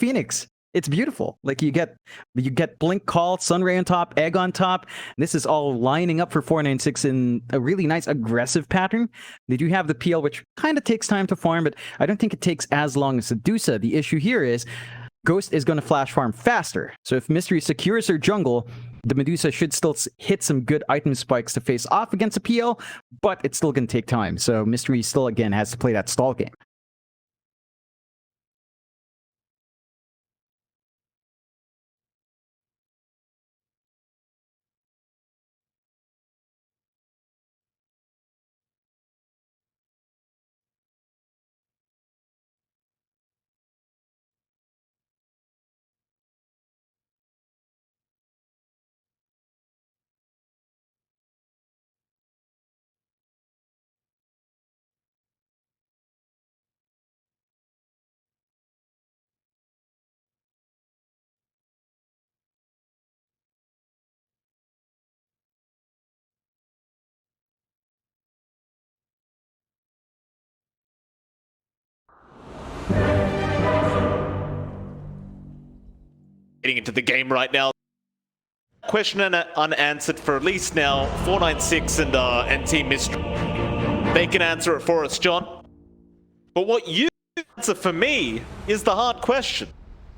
Phoenix. It's beautiful. Like you get Blink Call, Sunray on top, Egg on top. This is all lining up for 496 in a really nice aggressive pattern. They do have the PL, which kind of takes time to farm, but I don't think it takes as long as Sedusa. The issue here is Ghost is going to flash farm faster. So if Mystery secures her jungle, the Medusa should still hit some good item spikes to face off against a PL, but it's still going to take time. So Mystery still, again, has to play that stall game. Getting into the game right now. Question unanswered for at least now 496 and Team Mystery. They can answer it for us, John. But what you answer for me is the hard question.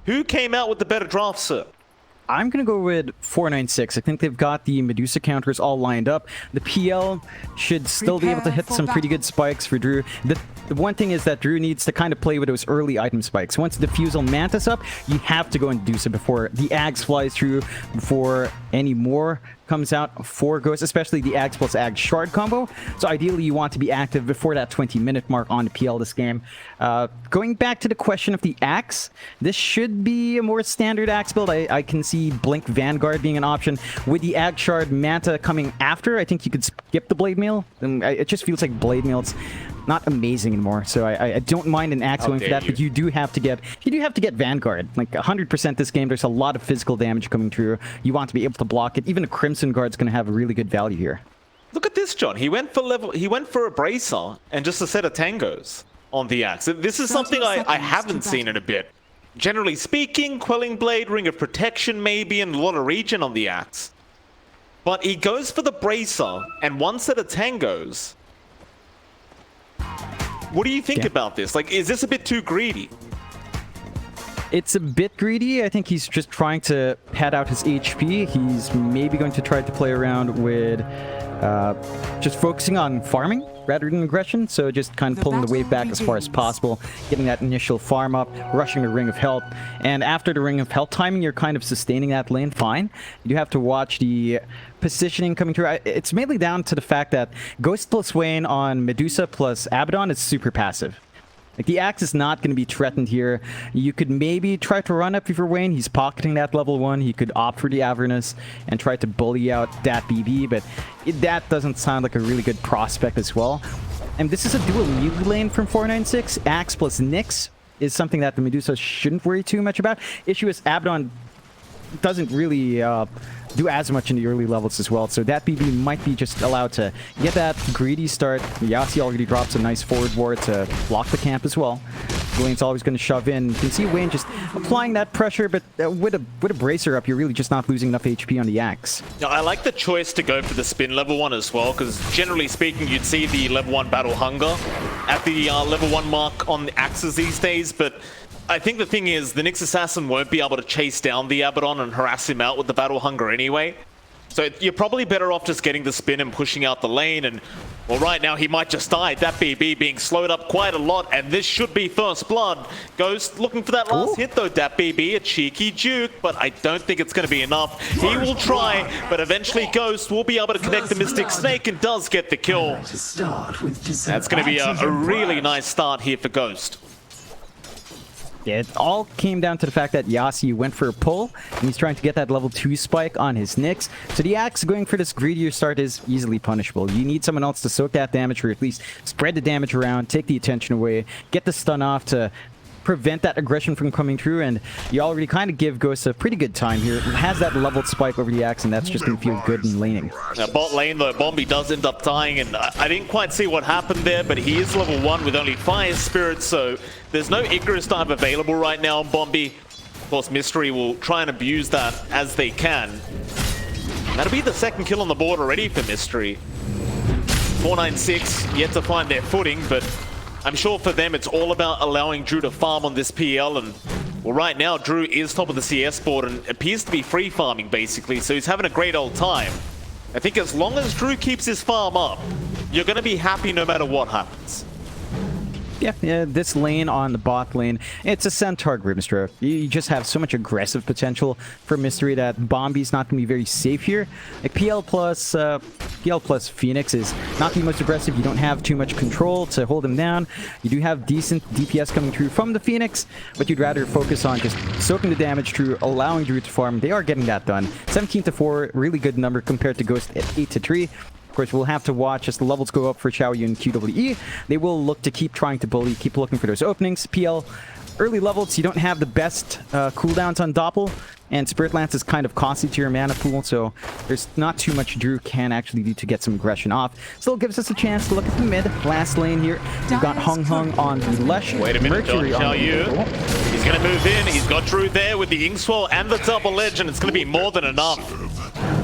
Who came out with the better draft, sir? I'm going to go with 496. I think they've got the Medusa counters all lined up. The PL should still be able to hit some pretty good spikes for Drew. The one thing is that Drew needs to kind of play with those early item spikes. Once the Fusel Mantis up, you have to go and do so before the Ags flies through, before any more comes out for Ghost, especially the Ags plus Ags Shard combo. So ideally, you want to be active before that 20-minute mark on the PL this game. Going back to the question of the Axe, this should be a more standard Axe build. I can see Blink Vanguard being an option. With the Ag Shard Manta coming after, I think you could skip the Blade Mail. It just feels like Blade Mail. It's not amazing anymore, so I don't mind an Axe going for that, but you do have to get Vanguard. Like 100% this game, there's a lot of physical damage coming through. You want to be able to block it. Even a Crimson Guard's going to have a really good value here. Look at this, John. He went for a Bracer and just a set of Tangos on the Axe. This is something I haven't seen in a bit. Generally speaking, Quelling Blade, Ring of Protection maybe, and a lot of regen on the Axe. But he goes for the Bracer and one set of Tangos. What do you think about this? Like, is this a bit too greedy? It's a bit greedy. I think he's just trying to pad out his HP. He's maybe going to try to play around with just focusing on farming rather than aggression. So just kind of pulling the wave back as far as possible, getting that initial farm up, rushing the Ring of Health. And after the Ring of Health timing, you're kind of sustaining that lane fine. You do have to watch the positioning coming through. It's mainly down to the fact that Ghost plus Swain on Medusa plus Abaddon is super passive. Like, the Axe is not going to be threatened here. You could maybe try to run up for Wayne. He's pocketing that level 1. He could opt for the Avernus and try to bully out that BB, but that doesn't sound like a really good prospect as well. And this is a dual melee lane from 496. Axe plus Nyx is something that the Medusa shouldn't worry too much about. Issue is Abaddon doesn't really do as much in the early levels as well, so that BB might be just allowed to get that greedy start. Yasi already drops a nice forward ward to block the camp as well. Wayne's always going to shove in. You can see Wayne just applying that pressure, but with a Bracer up, you're really just not losing enough HP on the Axe. Now, I like the choice to go for the spin level 1 as well, because generally speaking, you'd see the level 1 Battle Hunger at the level 1 mark on the Axes these days, but I think the thing is, the Nyx Assassin won't be able to chase down the Abaddon and harass him out with the Battle Hunger anyway. So you're probably better off just getting the spin and pushing out the lane, and, well, right now he might just die. That BB being slowed up quite a lot, and this should be first blood. Ghost looking for that last hit though. That BB, a cheeky juke, but I don't think it's going to be enough. He will try, but eventually Ghost will be able to connect the Mystic Snake and does get the kill. That's going to be a really nice start here for Ghost. Yeah, it all came down to the fact that Yasi went for a pull, and he's trying to get that level 2 spike on his Nyx. So the Axe going for this greedier start is easily punishable. You need someone else to soak that damage, or at least spread the damage around, take the attention away, get the stun off to prevent that aggression from coming through, and you already kind of give Ghost a pretty good time here. It has that leveled spike over the Axe, and that's just going to feel good in laning. Now, bot lane, though, Bombi does end up dying, and I didn't quite see what happened there, but he is level 1 with only Fire Spirit, so there's no Icarus dive available right now on Bombi. course, Mystery will try and abuse that as they can. That'll be the second kill on the board already for Mystery. 496 yet to find their footing, but I'm sure for them it's all about allowing Drew to farm on this PL. And well, right now Drew is top of the CS board and appears to be free farming basically, so he's having a great old time. I think as long as Drew keeps his farm up, you're going to be happy no matter what happens. Yeah, this lane on the bot lane, it's a Centaur Grimstra. You just have so much aggressive potential for Mystery that Bombi's not going to be very safe here. Like PL plus Phoenix is not the most aggressive. You don't have too much control to hold him down. You do have decent DPS coming through from the Phoenix, but you'd rather focus on just soaking the damage through, allowing Drew to farm. They are getting that done. 17-4, really good number compared to Ghost at 8-3. Of course, we'll have to watch as the levels go up for Xiaoyu and QWE. They will look to keep trying to bully, keep looking for those openings. PL, early levels, you don't have the best cooldowns on Doppel, and Spirit Lance is kind of costly to your mana pool, so there's not too much Drew can actually do to get some aggression off. Still gives us a chance to look at the mid, last lane here. We've got Hung Hung on the Lesh. Wait a minute, Mercury on Xiaoyu. He's going to move in. He's got Drew there with the Inkswell and the double edge, and it's going to be more than enough.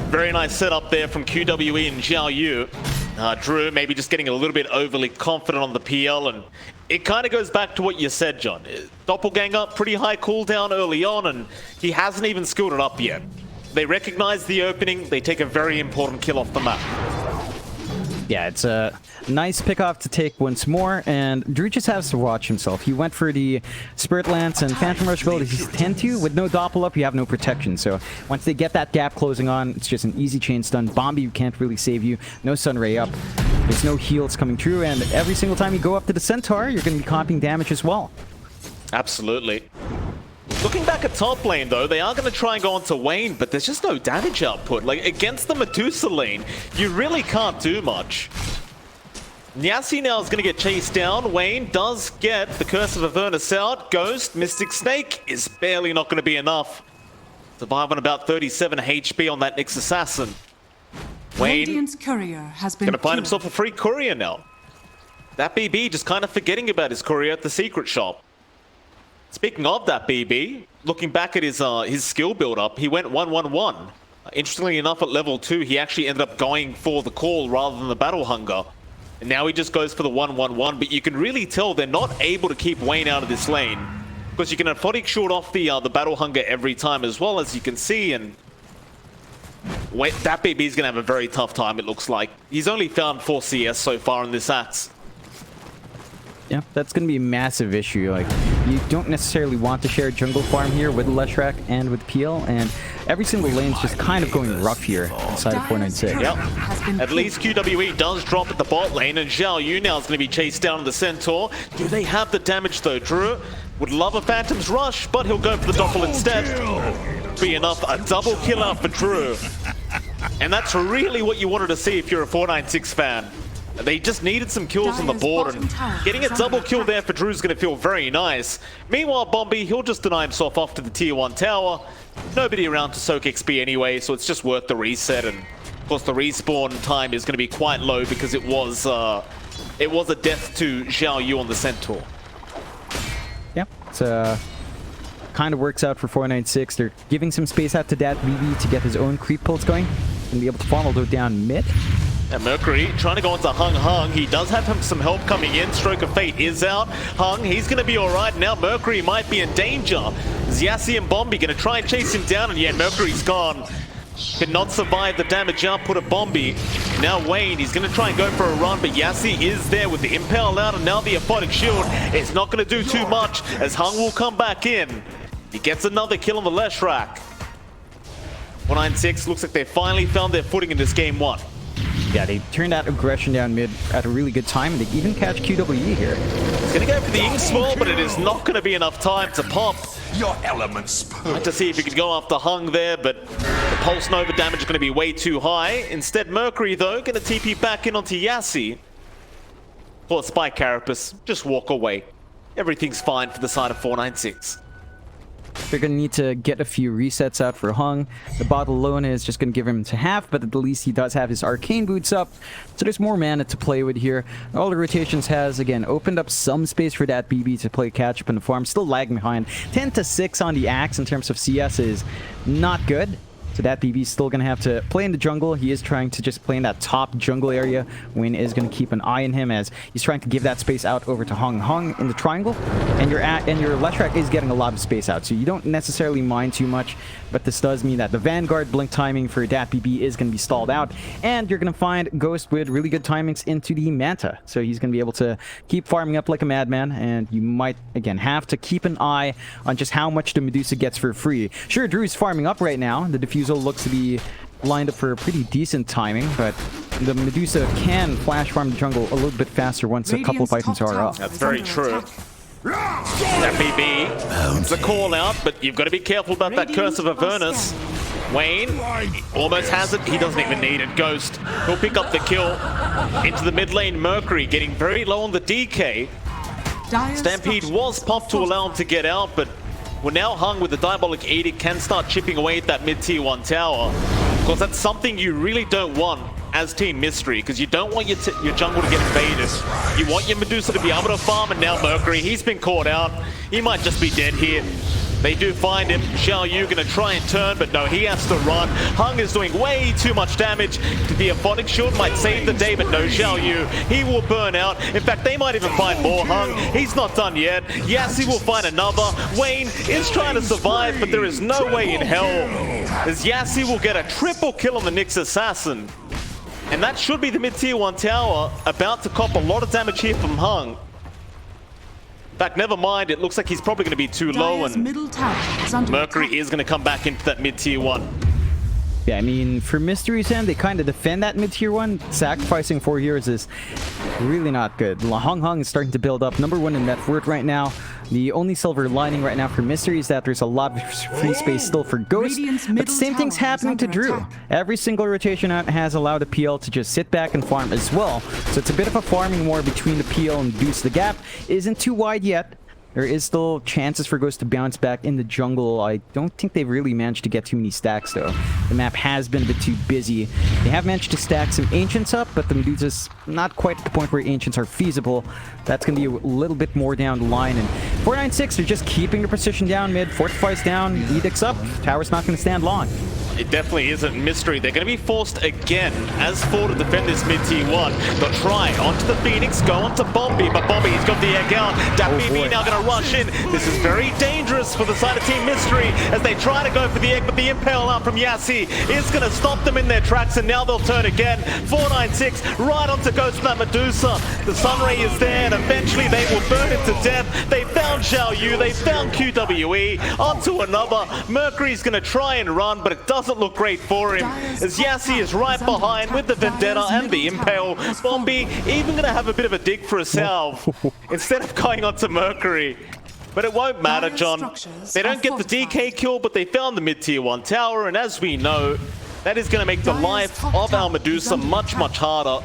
Very nice setup there from QWE and Xiaoyu. Drew maybe just getting a little bit overly confident on the PL, and it kind of goes back to what you said, John. Doppelganger, pretty high cooldown early on, and he hasn't even skilled it up yet. They recognize the opening, they take a very important kill off the map. Yeah, it's a nice pick-off to take once more, and Drew just has to watch himself. He went for the Spirit Lance and Phantom Rush abilities. He's 10-2. With no Doppel up, you have no protection. So once they get that gap closing on, it's just an easy chain stun. Bombi can't really save you. No Sunray up. There's no heals coming through, and every single time you go up to the Centaur, you're going to be comping damage as well. Absolutely. Looking back at top lane, though, they are going to try and go on to Wayne, but there's just no damage output. Like, against the Medusa lane, you really can't do much. Nyasi now is going to get chased down. Wayne does get the Curse of Avernus out. Ghost, Mystic Snake is barely not going to be enough. Survive on about 37 HP on that Nyx Assassin. Wayne courier has been going to find himself a free courier now. That BB just kind of forgetting about his courier at the secret shop. Speaking of that BB, looking back at his skill build-up, he went 1-1-1. Interestingly enough, at level 2, he actually ended up going for the call rather than the battle hunger. And now he just goes for the 1-1-1, but you can really tell they're not able to keep Wayne out of this lane. Because you can Aphotic Shield off the battle hunger every time as well, as you can see, and that BB is going to have a very tough time, it looks like. He's only found 4 CS so far in this axe. Yeah, that's going to be a massive issue. Like, you don't necessarily want to share a jungle farm here with Leshrac and with PL, and every single lane's just kind of going rough here inside of 496. Yep. At least QWE does drop at the bot lane, and Xiaoyu now is going to be chased down on the Centaur. Do they have the damage, though? Drew would love a Phantom's Rush, but he'll go for the Doppel instead. Be enough. A double kill out for Drew. And that's really what you wanted to see if you're a 496 fan. They just needed some kills on the board, and getting a double kill there for Drew is going to feel very nice. Meanwhile, Bombi, he'll just deny himself off to the tier 1 tower. Nobody around to soak XP anyway, so it's just worth the reset. And of course, the respawn time is going to be quite low because it was a death to Xiaoyu on the Centaur. Yeah, it's kind of works out for 496. They're giving some space out to that BB to get his own creep pulse going and be able to farm although down mid. And Mercury trying to go into Hung Hung. He does have some help coming in. Stroke of Fate is out. Hung, he's going to be all right. Now Mercury might be in danger. Xiasi and Bombi going to try and chase him down, and yet Mercury's gone. Could not survive the damage output of Bombi. Now Wayne, he's going to try and go for a run, but Xiasi is there with the Impale out, and now the Aphotic Shield. It's not going to do too much, as Hung will come back in. He gets another kill on the Leshrac. 196, looks like they finally found their footing in this game 1. Yeah, they turned that aggression down mid at a really good time, and they even catch QWE here. He's going to go for the Inkswell, but it is not going to be enough time to pop. Your elements. Like to see if he could go after Hung there, but the Pulse Nova damage is going to be way too high. Instead, Mercury, though, going to TP back in onto Xiasi. Or Spike Carapace, just walk away. Everything's fine for the side of 496. They're going to need to get a few resets out for Hung. The bot alone is just going to give him to half, but at least he does have his arcane boots up. So there's more mana to play with here. All the rotations has, again, opened up some space for that BB to play catch up in the farm. Still lagging behind. 10 to 6 on the axe in terms of CS is not good. So that BB is still going to have to play in the jungle. He is trying to just play in that top jungle area. Wayne is going to keep an eye on him as he's trying to give that space out over to Hung. Hung in the triangle, and your Leshrac is getting a lot of space out, so you don't necessarily mind too much. But this does mean that the Vanguard blink timing for that BB is going to be stalled out, and you're going to find Ghost with really good timings into the Manta. So he's going to be able to keep farming up like a madman, and you might, again, have to keep an eye on just how much the Medusa gets for free. Sure, Drew's farming up right now. The Diffusal looks to be lined up for a pretty decent timing, but the Medusa can flash farm the jungle a little bit faster once a couple of items are up. That's very true. That BB, it's a call out, but you've got to be careful about that Curse of Avernus. Wayne almost has it. He doesn't even need it. Ghost, he'll pick up the kill. Into the mid lane, Mercury getting very low on the DK. Stampede was popped to allow him to get out, but we're now Hung with the Diabolic Edict, can start chipping away at that mid-tier 1 tower. Of course, that's something you really don't want as Team Mystery, because you don't want your jungle to get invaded. You want your Medusa to be able to farm, and now Mercury, he's been caught out. He might just be dead here. They do find him. Xiao Yu gonna try and turn, but no, he has to run. Hung is doing way too much damage. The Aphonic Shield might save the day, but no, Xiao Yu, he will burn out. In fact, they might even find more Hung. He's not done yet. Yassi will find another. Wayne is trying to survive, but there is no way in hell as Yassi will get a triple kill on the Nyx Assassin. And that should be the mid-tier 1 tower, about to cop a lot of damage here from Hung. In fact, never mind, it looks like he's probably going to be too low, and Mercury is going to come back into that mid-tier 1. Yeah, I mean, for Mystery's end, they kind of defend that mid-tier 1. Sacrificing 4 heroes is really not good. Hung is starting to build up #1 in net worth right now. The only silver lining right now for Mystery is that there's a lot of free space still for Ghost, but the same thing's happening to Drew. Every single rotation out has allowed the PL to just sit back and farm as well. So it's a bit of a farming war between the PL and Deuce. The gap isn't too wide yet. There is still chances for Ghost to bounce back in the jungle. I don't think they've really managed to get too many stacks, though. The map has been a bit too busy. They have managed to stack some Ancients up, but the Medusa's not quite at the point where Ancients are feasible. That's going to be a little bit more down the line. And 496, they're just keeping the precision down mid. Fortify's down, Edict's up. Tower's not going to stand long. It definitely isn't Mystery. They're going to be forced again as 4 to defend this mid-tier 1. They'll try onto the Phoenix, go onto Bombi, but Bombi's got the egg out. DPC now going to rush in. This is very dangerous for the side of Team Mystery as they try to go for the egg, but the impale out from Yassi is going to stop them in their tracks, and now they'll turn again. 496 right onto Ghost from that Medusa. The Sunray is there, and eventually they will burn it to death. They found Xiao Yu, they found QWE, onto another. Mercury's going to try and run, but it doesn't look great for him as Yassi is right behind with the Vendetta and the Impale. Bombi even going to have a bit of a dig for herself instead of going onto Mercury. But it won't matter, John. They don't get the DK kill, but they found the mid-tier 1 tower, and as we know, that is going to make the life of our Medusa much, much harder.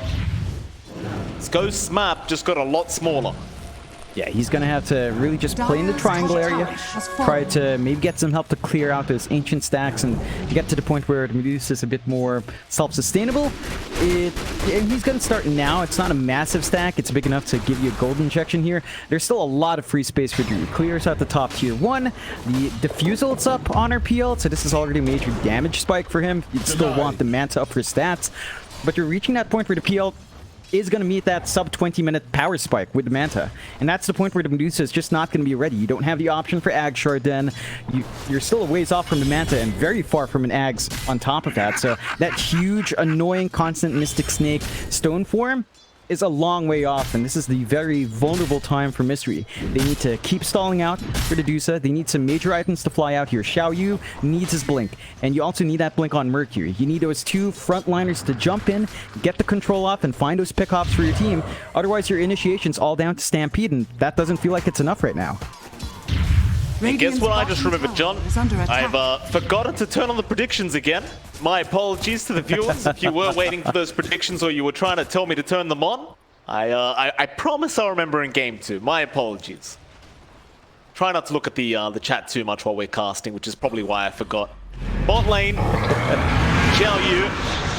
This Ghost's map just got a lot smaller. Yeah, he's going to have to really just play in the triangle area, try to maybe get some help to clear out those ancient stacks and get to the point where the Medusa is a bit more self-sustainable. And he's going to start now. It's not a massive stack. It's big enough to give you a gold injection here. There's still a lot of free space for Drew. Clears out the top tier 1. The Diffusal, it's up on RPL, so this is already a major damage spike for him. You'd still want the Manta up for stats, but you're reaching that point where the PL is going to meet that sub 20-minute power spike with the Manta. And that's the point where the Medusa is just not going to be ready. You don't have the option for Ag Shard then. You're still a ways off from the Manta and very far from an Ags on top of that. So that huge, annoying, constant Mystic Snake stone form is a long way off, and this is the very vulnerable time for Mystery. They need to keep stalling out for the Medusa. They need some major items to fly out here. Xiao Yu needs his blink, and you also need that blink on Mercury. You need those 2 frontliners to jump in, get the control off, and find those pick-offs for your team. Otherwise, your initiation's all down to Stampede, and that doesn't feel like it's enough right now. And guess what I just remembered, John? I've forgotten to turn on the predictions again. My apologies to the viewers if you were waiting for those predictions or you were trying to tell me to turn them on. I promise I'll remember in game 2. My apologies. Try not to look at the chat too much while we're casting, which is probably why I forgot. Bot lane, Xiao Yu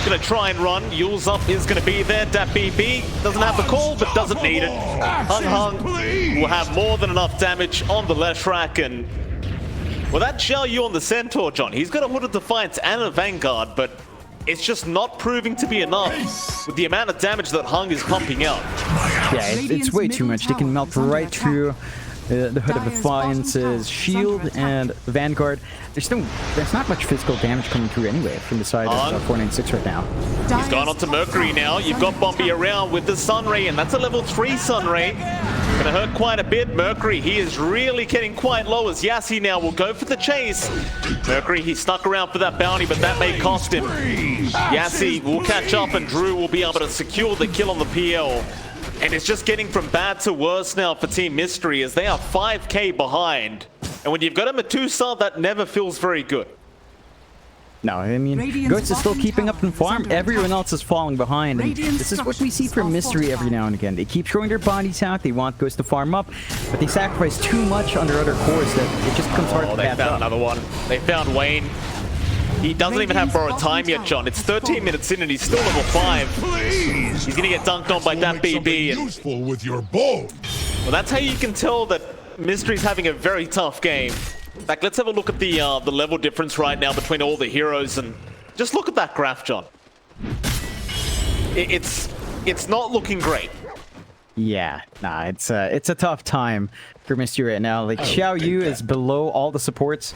gonna try and run. Yule's up is gonna be there. DPC doesn't have the call, but doesn't need it. Hung will have more than enough damage on the Leshrac, and well, that Xiao Yu on the Centaur, John, he's got a Hood of Defiance and a Vanguard, but it's just not proving to be enough with the amount of damage that Hung is pumping out. Yeah, it's way too much. They can melt right through the Hood of Defiance's shield and Vanguard. There's not much physical damage coming through anyway from the side of 496 right now. He's gone on to Mercury now. You've got Bombi around with the Sunray, and that's a level 3 Sunray. Gonna hurt quite a bit. Mercury, he is really getting quite low as Yassi now will go for the chase. Mercury, he stuck around for that bounty, but that may cost him. Yassi will catch up, and Drew will be able to secure the kill on the PL. And it's just getting from bad to worse now for Team Mystery as they are 5k behind. And when you've got a Medusa, that never feels very good. No, I mean, Ghost is still keeping up in farm. Everyone else is falling behind. And this is what we see from Mystery every now and again. They keep throwing their bodies out. They want Ghost to farm up, but they sacrifice too much on their other cores that it just becomes hard to catch up. They found another one. They found Wayne. He doesn't even have borrowed time yet, John. It's 13 minutes in and he's still level 5. He's gonna get dunked on by DPC. Useful with your bow. Well, that's how you can tell that Mystery's having a very tough game. In fact, let's have a look at the level difference right now between all the heroes, and just look at that graph, John. It's not looking great. Yeah, nah, it's a tough time for Mystery right now. Like, Xiao Yu is below all the supports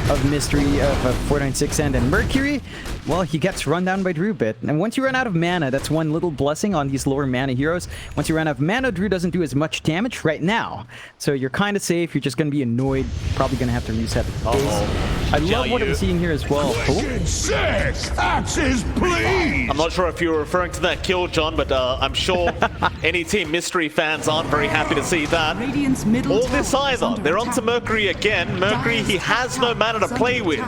of Mystery, of 496 and Mercury. Well, he gets run down by Drew bit. And once you run out of mana, that's one little blessing on these lower mana heroes. Once you run out of mana, Drew doesn't do as much damage right now. So you're kind of safe. You're just going to be annoyed. Probably going to have to reset the base. I love what I'm seeing here as well. Axes, please. I'm not sure if you're referring to that kill, John, but I'm sure any Team Mystery fans aren't very happy to see that. All this either. They're onto Mercury again. Mercury, he has no mana to play with.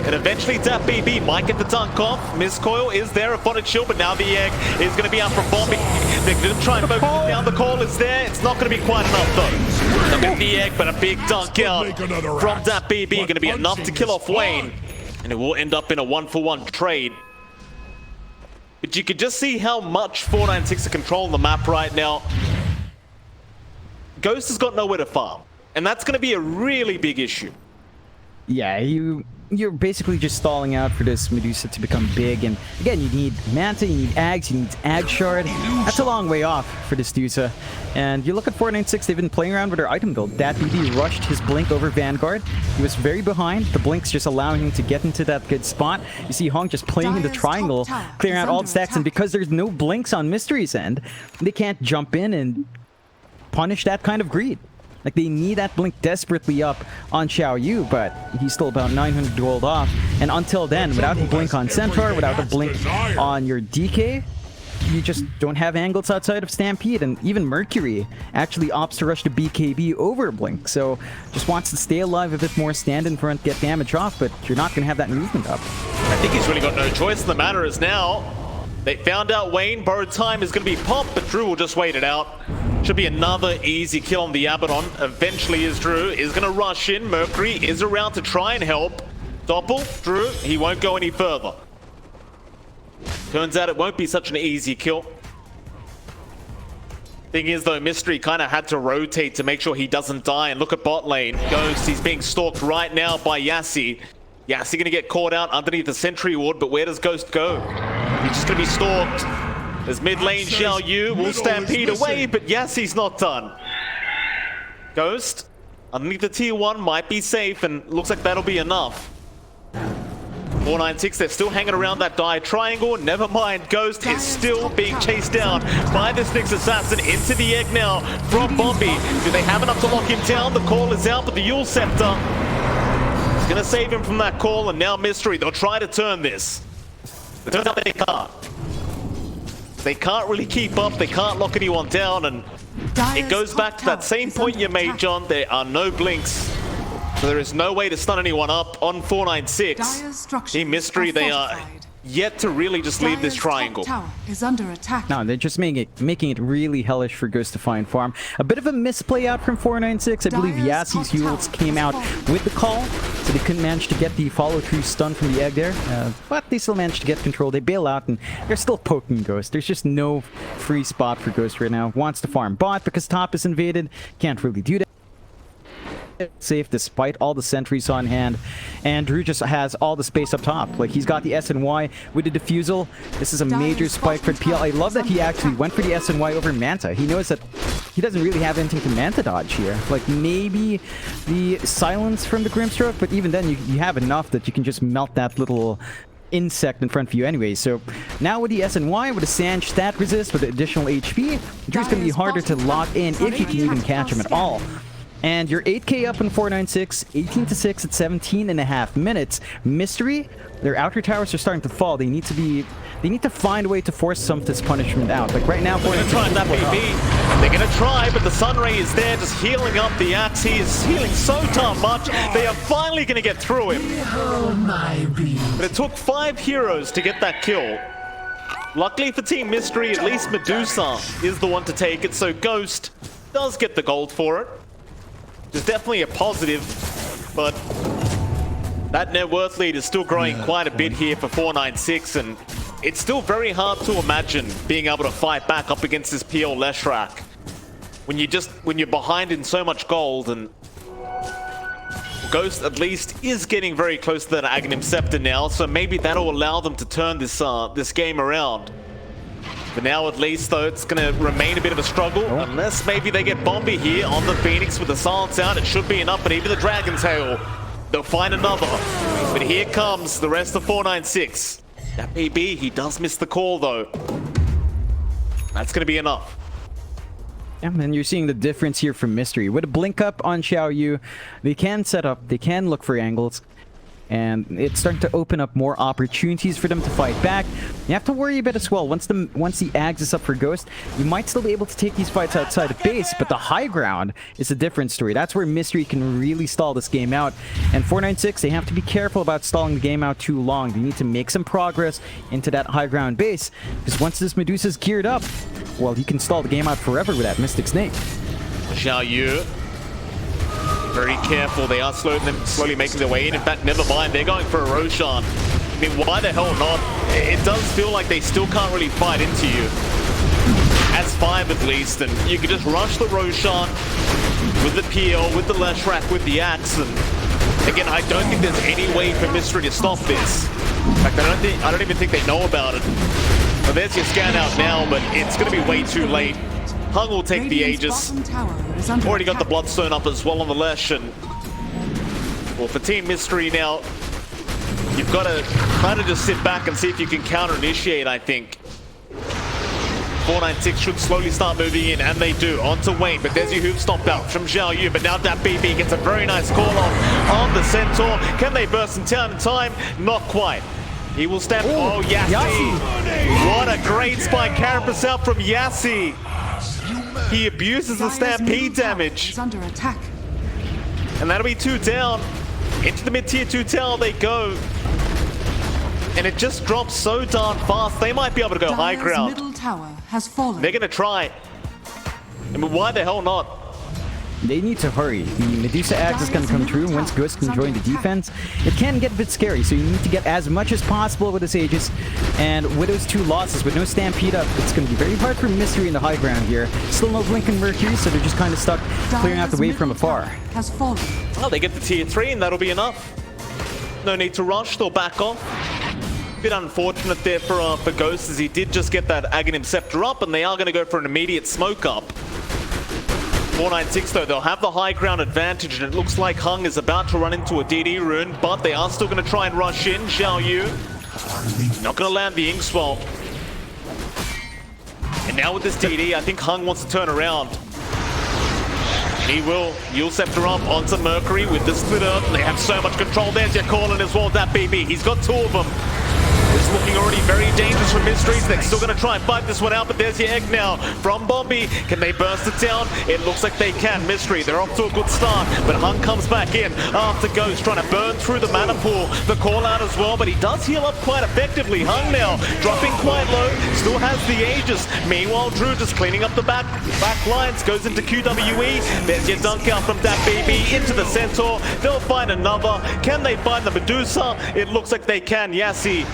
And eventually DPC might get the dunk off. Miscoil is there, a phonic shield, but now the egg is going to be out from Bombi. They're going to try and focus down. The call is there. It's not going to be quite enough though. They'll get the egg, but a big dunk out from DPC going to be enough to kill off Wayne. And it will end up in a 1-for-1 trade. But you can just see how much 496 are controlling the map right now. Ghost has got nowhere to farm. And that's going to be a really big issue. Yeah, you're basically just stalling out for this Medusa to become big, and again, you need Manta, you need Ags, you need Ag Shard. That's a long way off for this Medusa. And you look at 496, they've been playing around with their item build. DPC rushed his Blink over Vanguard. He was very behind. The Blink's just allowing him to get into that good spot. You see Hong just playing in the triangle, clearing out all the stacks, and because there's no Blinks on Mystery's end, they can't jump in and punish that kind of greed. Like, they need that Blink desperately up on Xiao Yu, but he's still about 900 gold off. And until then, without a Blink on Centaur, without a Blink on your DK, you just don't have angles outside of Stampede. And even Mercury actually opts to rush the BKB over Blink. So just wants to stay alive a bit more, stand in front, get damage off, but you're not going to have that movement up. I think he's really got no choice. The matter is now, they found out Wayne. Borrowed time is going to be popped, but Drew will just wait it out. Should be another easy kill on the Abaddon. Eventually, as Drew is going to rush in. Mercury is around to try and help. Doppel, Drew, he won't go any further. Turns out it won't be such an easy kill. Thing is, though, Mystery kind of had to rotate to make sure he doesn't die. And look at bot lane. Ghost, he's being stalked right now by Yassi. Yassi going to get caught out underneath the Sentry Ward, but where does Ghost go? He's just going to be stalked. As mid lane, Xiao Yu will stampede away, but Yassi's not done. Ghost, underneath the tier 1, might be safe, and looks like that'll be enough. 496, they're still hanging around that die triangle. Never mind, Ghost is still being chased down by this Nyx Assassin into the egg now from Bombi. Do they have enough to lock him down? The call is out, but the Yule Scepter is going to save him from that call, and now Mystery, they'll try to turn this. It turns out they can't. They can't really keep up, they can't lock anyone down, and it goes back to that same point you made, John. There are no Blinks, so there is no way to stun anyone up on 496. Team Mystery, they are yet to really just leave this triangle. Tower is under attack. No, they're just making it really hellish for Ghost to find farm. A bit of a misplay out from 496. I believe Yassi's Hewlets came out with the call, so they couldn't manage to get the follow-through stun from the egg there. But they still managed to get control. They bail out, and they're still poking Ghost. There's just no free spot for Ghost right now. Wants to farm bot because top is invaded. Can't really do that. Safe despite all the sentries on hand, and Drew just has all the space up top. Like, he's got the SNY with the defusal. This is a major spike for PL. I love that he actually went for the SNY over Manta. He knows that he doesn't really have anything to Manta dodge here. Like, maybe the silence from the Grimstroke, but even then you have enough that you can just melt that little insect in front of you anyway. So now with the SNY, with the Sange stat resist, with the additional HP, Drew's going to be harder to lock in if you can even catch him at all. And you're 8k up in 496, 18-6 at 17.5 minutes. Mystery, their outer towers are starting to fall. They need to find a way to force some of this punishment out. Like right now, they're gonna try that BB. They're gonna try, but the Sunray is there, just healing up the Axe. He is healing so darn much. They are finally gonna get through him. But it took 5 heroes to get that kill. Luckily for Team Mystery, at least Medusa is the one to take it, so Ghost does get the gold for it. There's definitely a positive, but that net worth lead is still growing quite a bit here for 496, and it's still very hard to imagine being able to fight back up against this PL Leshrac when you're behind in so much gold. And Ghost at least is getting very close to that Aghanim Scepter now, so maybe that'll allow them to turn this game around. But now at least, though, it's going to remain a bit of a struggle, unless maybe they get Bombi here on the Phoenix with the silence out. It should be enough, but even the Dragon's Tail, they'll find another. But here comes the rest of 496. That BB, he does miss the call, though. That's going to be enough. Yeah, and you're seeing the difference here from Mystery. With a blink up on Xiaoyu, they can set up, they can look for angles, and it's starting to open up more opportunities for them to fight back. You have to worry a bit as well. Once the Ags is up for Ghost, you might still be able to take these fights outside of base, but the high ground is a different story. That's where Mystery can really stall this game out. And 496, they have to be careful about stalling the game out too long. They need to make some progress into that high ground base, because once this Medusa's geared up, well, he can stall the game out forever with that Mystic Snake. Xiaoyu, very careful. They are slowly making their way in. In fact, never mind. They're going for a Roshan. I mean, why the hell not? It does feel like they still can't really fight into you. As 5 at least. And you can just rush the Roshan with the PL, with the Leshrac, with the Axe. And again, I don't think there's any way for Mystery to stop this. In fact, I don't even think they know about it. But there's your scan out now, but it's going to be way too late. Hung will take the Aegis. Already got the Bloodstone up as well on the Lesh. And well, for Team Mystery now, you've got to kind of just sit back and see if you can counter-initiate, I think. 496 should slowly start moving in, and they do. On to Wayne, but there's your hoop stop out from Xiaoyu. But now that BB gets a very nice call on the Centaur. Can they burst in time? Not quite. He will step. Oh, Yassi. What a great spike carapace out from Yassi. He abuses the stampede damage. Under attack. And that'll be 2 down. Into the mid-tier 2 tower they go. And it just drops so darn fast. They might be able to go high ground. Middle tower has fallen. They're going to try. I mean, why the hell not? They need to hurry. The Medusa Axe is going to come through, and once Ghost can join the defense, it can get a bit scary, so you need to get as much as possible with this Aegis. And with those 2 losses, with no Stampede up, it's going to be very hard for Mystery in the high ground here. Still no Blink and Mercury, so they're just kind of stuck clearing out the way from afar. Has fallen. Well, they get the tier 3, and that'll be enough. No need to rush, they'll back off. Bit unfortunate there for Ghost, as he did just get that Aghanim Scepter up, and they are going to go for an immediate smoke up. 496 though, they'll have the high ground advantage, and it looks like Hung is about to run into a DD rune, but they are still going to try and rush in. Xiaoyu not going to land the Inkswell. And now with this DD, I think Hung wants to turn around. He will. Yule Scepter up onto Mercury with the split earth. They have so much control. There's your call in as well, that BB. He's got 2 of them. This looking already very dangerous for Mysteries. They're still going to try and fight this one out, but there's your egg now from Bombi. Can they burst it down? It looks like they can. Mystery, they're off to a good start, but Hung comes back in after Ghost trying to burn through the mana pool. The call out as well, but he does heal up quite effectively. Hung now dropping quite low, still has the Aegis. Meanwhile, Drew just cleaning up the back lines, goes into QWE. There's your dunk out from that BB into the Centaur. They'll find another. Can they find the Medusa? It looks like they can. Yassi,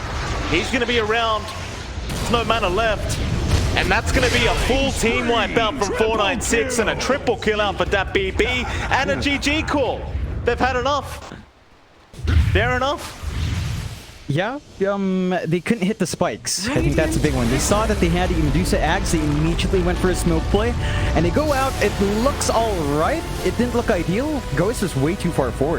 he's going to be around. There's no mana left. And that's going to be a full team wipe out from 496 and a triple kill out for that BB and a GG call. They've had enough. Fair enough. Yeah, they couldn't hit the spikes. I think that's a big one. They saw that they had the Medusa Axe, they immediately went for a smoke play, and they go out, it looks alright. It didn't look ideal. Ghost was way too far forward.